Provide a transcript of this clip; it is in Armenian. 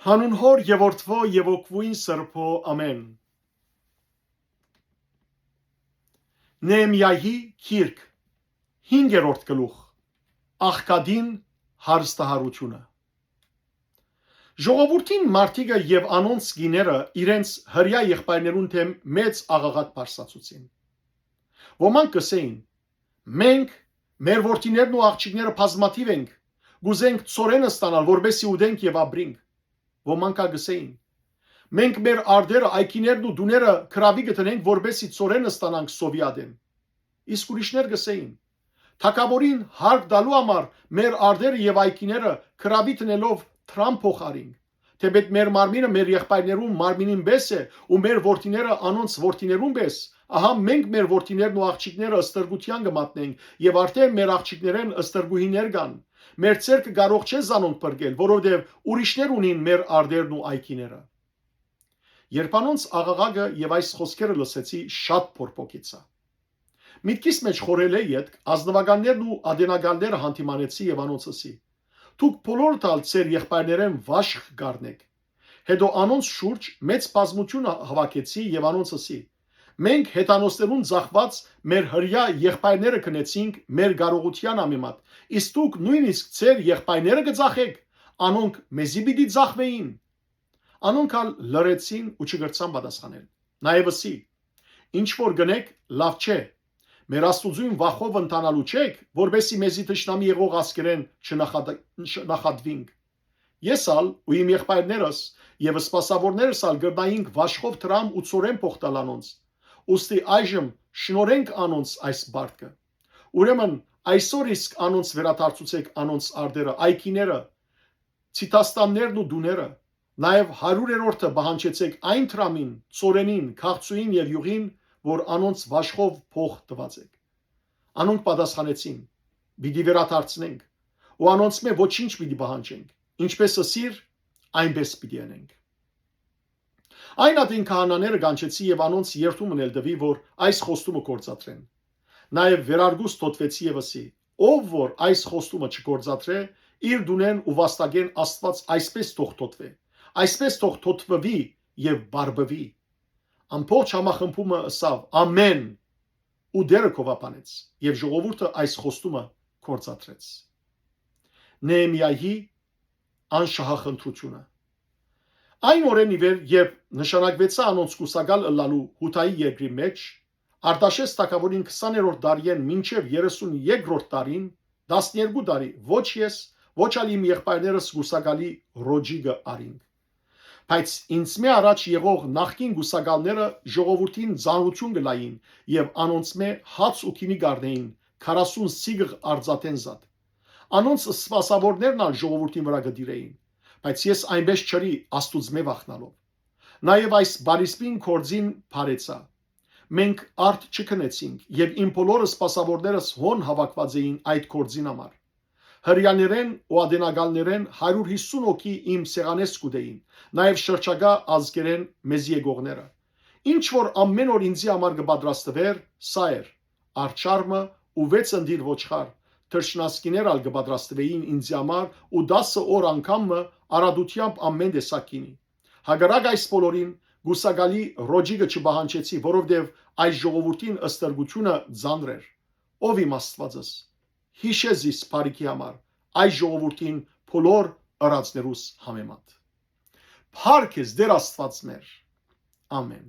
Հանուն Հոր եւ Որդվո եւ Օգվույն Սրբո ամեն։ Նեեմիայի գիրք 5-րդ գլուխ Աղքադին հարստահարությունը։ Ժողովրդին մարդիկը եւ անոնց գիները իրենց հրյա եղբայրներուն թեմ մեծ աղաղակ բարձրացուցին։ Ոմանք կսեին. մենք մեր որդիներն ու աղջիկները բազմաթիվ ենք, գուզենք ծորենը ստանալ, որբեսի ուդենք եւ ապրենք։ Ոմանք կգսեին. մենք մեր արդերը, այքիներն ու դուները քրավի գտնենք, որբեսի ծորենը ստանանք սովյադեն։ Իսկ ուրիշներ գսեին. թագավորին հարկ դալու համար մեր արդերը եւ այքիները քրավի տնելով թրամ փոխարինք, թեպետ մեր մարմինը մեր եղբայրներուն մարմինին բես է ու մեր որդիները անոնց որդիներուն բես, ահա մենք մեր որդիներն ու աղջիկները ըստրգության կմատնենք եւ արդեն մեր աղջիկներեն ըստրգուհիներ կան։ Մեր ցերկը կարող չէ զանոնք բրգել, որովհետև ուրիշներ ունին մեր արդերն ու այքիները։ Երբ անոնց աղաղակը եւ այս խոսքերը լսեցի, շատ փորփոքեցա։ Միտքիս մեջ խորել է յետք, ազնվականներն ու ադենագալները հանդիմանեցի եւ անոնց ասի. դուք բոլորդ ալ ձեր եղբայրներեն վաշք գարնեք։ Հետո անոնց շուրջ մեծ բազմություն հավաքեցի եւ անոնց ասի. մենք հետանոստերուն ծախված մեր հրյա եղբայրները քնեցինք մեր կարողության ամեմատ, իսկ դուք նույնիսկ ձեր եղբայրները կծախեք, անոնք մեզի պիտի ծախվեին։ Անոնք ալ լրեցին ու չգրցան պատասխանել։ Նաեւ ասի. ինչ որ գնեք, լավ չէ։ Մեր աստուծուն վախով ընթանալու չեք, որբեսի մեզի թշնամի եղող ասկերեն չնախատվինք։ Ես ալ ու իմ եղբայրներս եւ սպասավորներս ալ գրնայինք վաշխով տրամ ու ծորեն փոխտալ անոնց։ Ոստի այժմ շնորենք անոնց այս բարտքը։ Ուրեմն այսօր իսկ անոնց վերադարձուցեք անոնց արդերը, այքիները, ցիտաստաններն ու դուները, նաեւ 100-րդը բանջեցեք այն տրամին, ծորենին, քաղցուին եւ յուղին, որ անոնց վաշխով փող տվածեք։ Անոնք պատասխանեցին. «Պիտի վերադարձնենք, ու անոնց մե ոչինչ պիտի բանջենք, ինչպես ասիր, այնպես պիտի անենք»։ Այն ադին քահանաները կանչեցի եւ անոնց երթում ունել դվի, որ այս խոստումը կործատրեն։ Նաեւ վերարգուս թոթվեցի եւ ասի. ով որ այս խոստումը չկործատրե, իր դունեն ու վաստակեն Աստված այսպես թող թոթվե, այսպես թող թոթվվի եւ բարբվի։ Ամբողջ համախմբումը ասավ. ամեն, ու դերը կովապանեց, եւ ժողովուրդը այս խոստումը կործատրեց։ Նեեմիայի անշահախնդրությունը։ Այն օրեն ի վեր, երբ նշանակվեցա անոնց կուսակալ ըլլալու Հութայի երկրի մեջ, Արտաշես թագավորին 20-րդ դարիեն մինչև 32-րդ տարին, 12 տարի, ոչ ես, ոչ ալ իմ եղբայրներս կուսակալի ռոջիգը արինք։ Բայց ինձ մե առաջ եղող նախկին գուսակալները ժողովրդին զանրություն գլային եւ անոնց մե հաց ու քինի գարնեին 40 սիգր արձատեն զատ։ Անոնց սպասավորներն ալ ժողովրդին վրա գդիրեին, բայց ես այնպես չրի աստուծմե վախնալով։ Նաեւ այս բարիսպին կորձին բարեցա։ Մենք արդ չքնեցինք եւ իմ բոլոր սպասավորներս հոն հավաքված էին այդ կորձին համար։ Հրյաներեն ու ադենագալներեն 150 հոգի իմ սեղանես կուդեին, նաև շրջագա ազգերեն մեզ եկողները։ Ինչ որ ամեն օր ինձի համար կպատրաստվեր, սա էր արչարմը ու 6 ընդիր ոչխար, թրջնասկիներ ալ կպատրաստվեին ինձի համար ու 10 օր անգամը արադությամբ ամեն տեսակինի։ Հագարակ այս բոլորին գուսակալի ռոջիգը չբահանջեցի, որովհետև այս ժողովրդին ըստրգությունը ծանր էր։ Ով իմ Աստվածս, հիշեզիս բարիքի համար այս ժողովրդին բոլոր ըրածներուս համեմատ։ Փառք ես Տեր Աստված մեր։ Ամեն։